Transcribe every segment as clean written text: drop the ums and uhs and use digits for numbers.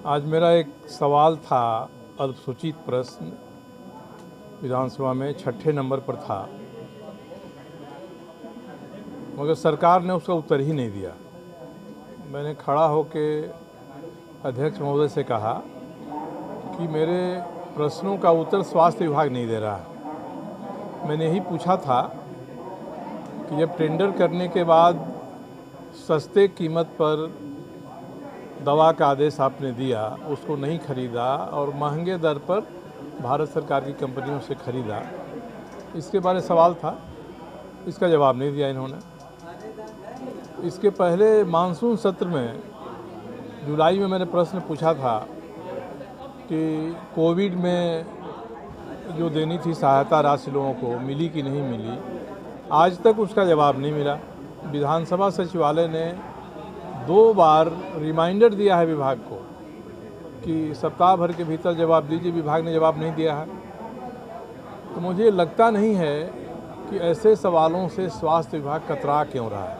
आज मेरा एक सवाल था, अल्पसूचित प्रश्न विधानसभा में 6ठे नंबर पर था, मगर सरकार ने उसका उत्तर ही नहीं दिया। मैंने खड़ा होकर अध्यक्ष महोदय से कहा कि मेरे प्रश्नों का उत्तर स्वास्थ्य विभाग नहीं दे रहा है। मैंने यही पूछा था कि जब टेंडर करने के बाद सस्ते कीमत पर दवा का आदेश आपने दिया, उसको नहीं खरीदा और महंगे दर पर भारत सरकार की कंपनियों से खरीदा, इसके बारे में सवाल था। इसका जवाब नहीं दिया इन्होंने। इसके पहले मानसून सत्र में जुलाई में मैंने प्रश्न पूछा था कि कोविड में जो देनी थी सहायता राशि लोगों को मिली कि नहीं मिली। आज तक उसका जवाब नहीं मिला। विधानसभा सचिवालय ने 2 बार रिमाइंडर दिया है विभाग को कि सप्ताह भर के भीतर जवाब दीजिए। विभाग ने जवाब नहीं दिया है। तो मुझे लगता नहीं है कि ऐसे सवालों से स्वास्थ्य विभाग कतरा क्यों रहा है।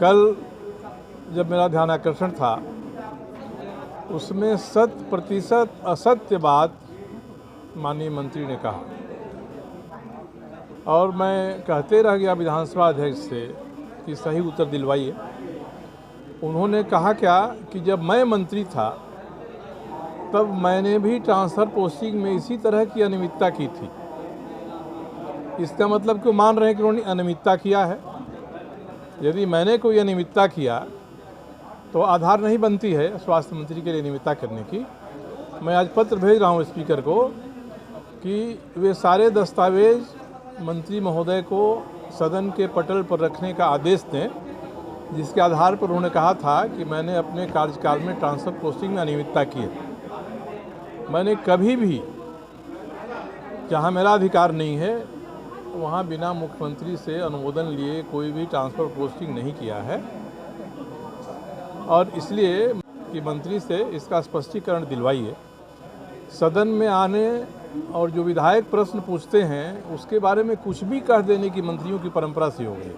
कल जब मेरा ध्यानाकर्षण था, उसमें 100% असत्य बात माननीय मंत्री ने कहा और मैं कहते रह गया विधानसभा अध्यक्ष से कि सही उत्तर दिलवाइए। उन्होंने कहा क्या कि जब मैं मंत्री था तब मैंने भी ट्रांसफ़र पोस्टिंग में इसी तरह की अनियमितता की थी। इसका मतलब क्यों मान रहे हैं कि उन्होंने अनियमितता किया है? यदि मैंने कोई अनियमितता किया तो आधार नहीं बनती है स्वास्थ्य मंत्री के लिए अनियमितता करने की। मैं आज पत्र भेज रहा हूँ स्पीकर को कि वे सारे दस्तावेज मंत्री महोदय को सदन के पटल पर रखने का आदेश दें, जिसके आधार पर उन्होंने कहा था कि मैंने अपने कार्यकाल में ट्रांसफ़र पोस्टिंग में अनियमितता की है। मैंने कभी भी जहां मेरा अधिकार नहीं है वहां बिना मुख्यमंत्री से अनुमोदन लिए कोई भी ट्रांसफ़र पोस्टिंग नहीं किया है और इसलिए कि मंत्री से इसका स्पष्टीकरण दिलवाइए। सदन में आने और जो विधायक प्रश्न पूछते हैं उसके बारे में कुछ भी कह देने की मंत्रियों की परंपरा से हो गई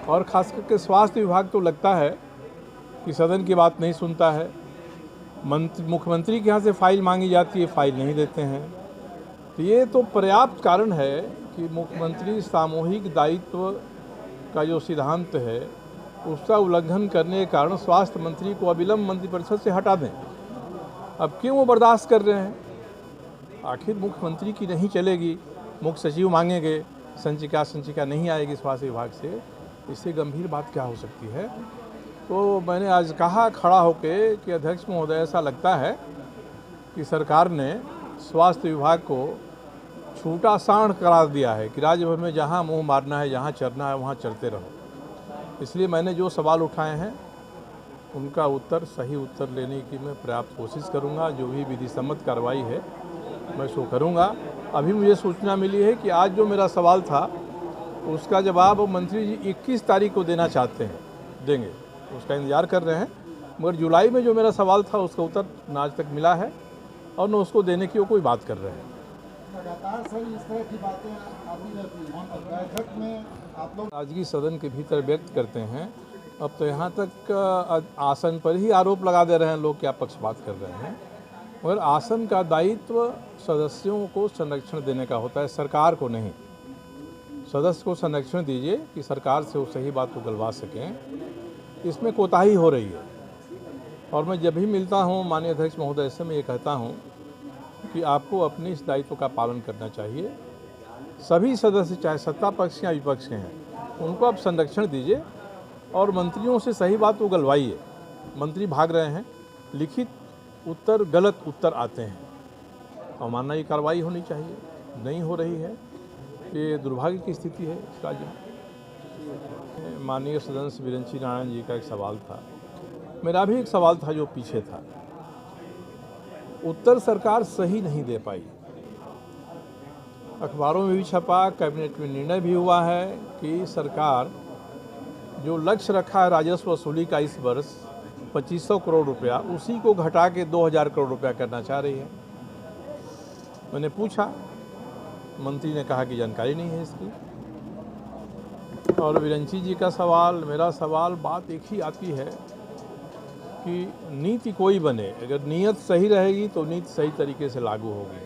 और ख़ास करके स्वास्थ्य विभाग तो लगता है कि सदन की बात नहीं सुनता है। मुख्यमंत्री के यहाँ से फाइल मांगी जाती है, फाइल नहीं देते हैं। तो ये तो पर्याप्त कारण है कि मुख्यमंत्री सामूहिक दायित्व का जो सिद्धांत है उसका उल्लंघन करने के कारण स्वास्थ्य मंत्री को अविलंब मंत्रिपरिषद से हटा दें। अब क्यों वो बर्दाश्त कर रहे हैं? आखिर मुख्यमंत्री की नहीं चलेगी, मुख्य सचिव मांगेंगे, संचिका नहीं आएगी स्वास्थ्य विभाग से। इससे गंभीर बात क्या हो सकती है? तो मैंने आज कहा खड़ा होकर कि अध्यक्ष महोदय, ऐसा लगता है कि सरकार ने स्वास्थ्य विभाग को छूटा सांड करार दिया है कि राज्य भर में जहां मुंह मारना है, जहां चरना है, वहां चरते रहो। इसलिए मैंने जो सवाल उठाए हैं उनका सही उत्तर लेने की मैं पर्याप्त कोशिश करूंगा। जो भी विधि सम्मत कार्रवाई है मैं सो करूंगा। अभी मुझे सूचना मिली है कि आज जो मेरा सवाल था उसका जवाब मंत्री जी 21 तारीख को देना चाहते हैं, देंगे, उसका इंतज़ार कर रहे हैं। मगर जुलाई में जो मेरा सवाल था उसका उत्तर न आज तक मिला है और न उसको देने की वो कोई बात कर रहे हैं। लगातार सर इस तरह की बातें आती रहती हैं। बैठक में आप लोग नाराजगी सदन के भीतर व्यक्त करते हैं। अब तो यहाँ तक आसन पर ही आरोप लगा दे रहे हैं लोग, क्या पक्षपात कर रहे हैं। मगर आसन का दायित्व सदस्यों को संरक्षण देने का होता है, सरकार को नहीं। सदस्य को संरक्षण दीजिए कि सरकार से वो सही बात को गलवा सकें। इसमें कोताही हो रही है और मैं जब भी मिलता हूँ माननीय अध्यक्ष महोदय से मैं ये कहता हूँ कि आपको अपने इस दायित्व का पालन करना चाहिए। सभी सदस्य चाहे सत्ता पक्ष या विपक्ष के हैं, उनको आप संरक्षण दीजिए और मंत्रियों से सही बात को गलवाइए। मंत्री भाग रहे हैं, लिखित उत्तर गलत उत्तर आते हैं, अवमानना की कार्रवाई होनी चाहिए, नहीं हो रही है। ये दुर्भाग्य की स्थिति है इस राज्य में। माननीय सदस्य वीरेंद्र नारायण जी का एक सवाल था, मेरा भी एक सवाल था जो पीछे था। उत्तर सरकार सही नहीं दे पाई। अखबारों में भी छपा, कैबिनेट में निर्णय भी हुआ है कि सरकार जो लक्ष्य रखा है राजस्व वसूली का इस वर्ष 2500 करोड़ रुपया, उसी को घटा के 2000 करोड़ रुपया करना चाह रही है। मैंने पूछा, मंत्री ने कहा कि जानकारी नहीं है इसकी। और वीरेंद्र जी का सवाल, मेरा सवाल, बात एक ही आती है कि नीति कोई बने, अगर नीयत सही रहेगी तो नीति सही तरीके से लागू होगी।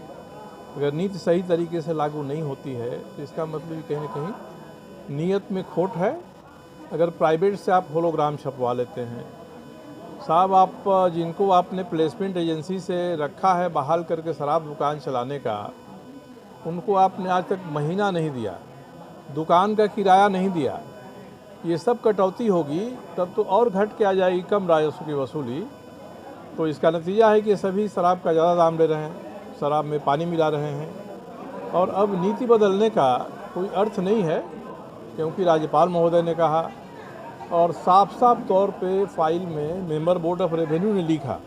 अगर नीति सही तरीके से लागू नहीं होती है तो इसका मतलब कहीं ना कहीं नीयत में खोट है। अगर प्राइवेट से आप होलोग्राम छपवा लेते हैं, साहब आप जिनको आपने प्लेसमेंट एजेंसी से रखा है बहाल करके शराब दुकान चलाने का, उनको आपने आज तक महीना नहीं दिया, दुकान का किराया नहीं दिया, ये सब कटौती होगी तब तो और घट के आ जाएगी कम राजस्व की वसूली। तो इसका नतीजा है कि सभी शराब का ज़्यादा दाम ले रहे हैं, शराब में पानी मिला रहे हैं और अब नीति बदलने का कोई अर्थ नहीं है, क्योंकि राज्यपाल महोदय ने कहा और साफ तौर पे फाइल में मेंबर बोर्ड ऑफ रेवेन्यू ने लिखा।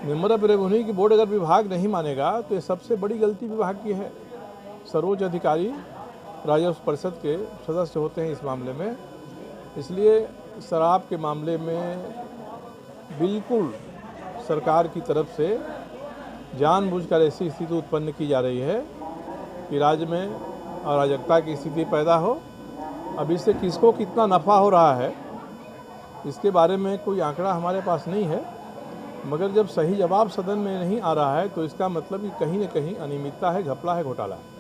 मेंबर ऑफ रेवेन्यू की बोर्ड अगर विभाग नहीं मानेगा तो ये सबसे बड़ी गलती विभाग की है। सर्वोच्च अधिकारी राजस्व परिषद के सदस्य होते हैं इस मामले में, इसलिए शराब के मामले में बिल्कुल सरकार की तरफ से जानबूझकर ऐसी स्थिति उत्पन्न की जा रही है कि राज्य में अराजकता की स्थिति पैदा हो। अब इससे किसको कितना नफ़ा हो रहा है इसके बारे में कोई आंकड़ा हमारे पास नहीं है, मगर जब सही जवाब सदन में नहीं आ रहा है तो इसका मतलब कि कहीं न कहीं अनियमितता है, घपला है, घोटाला है।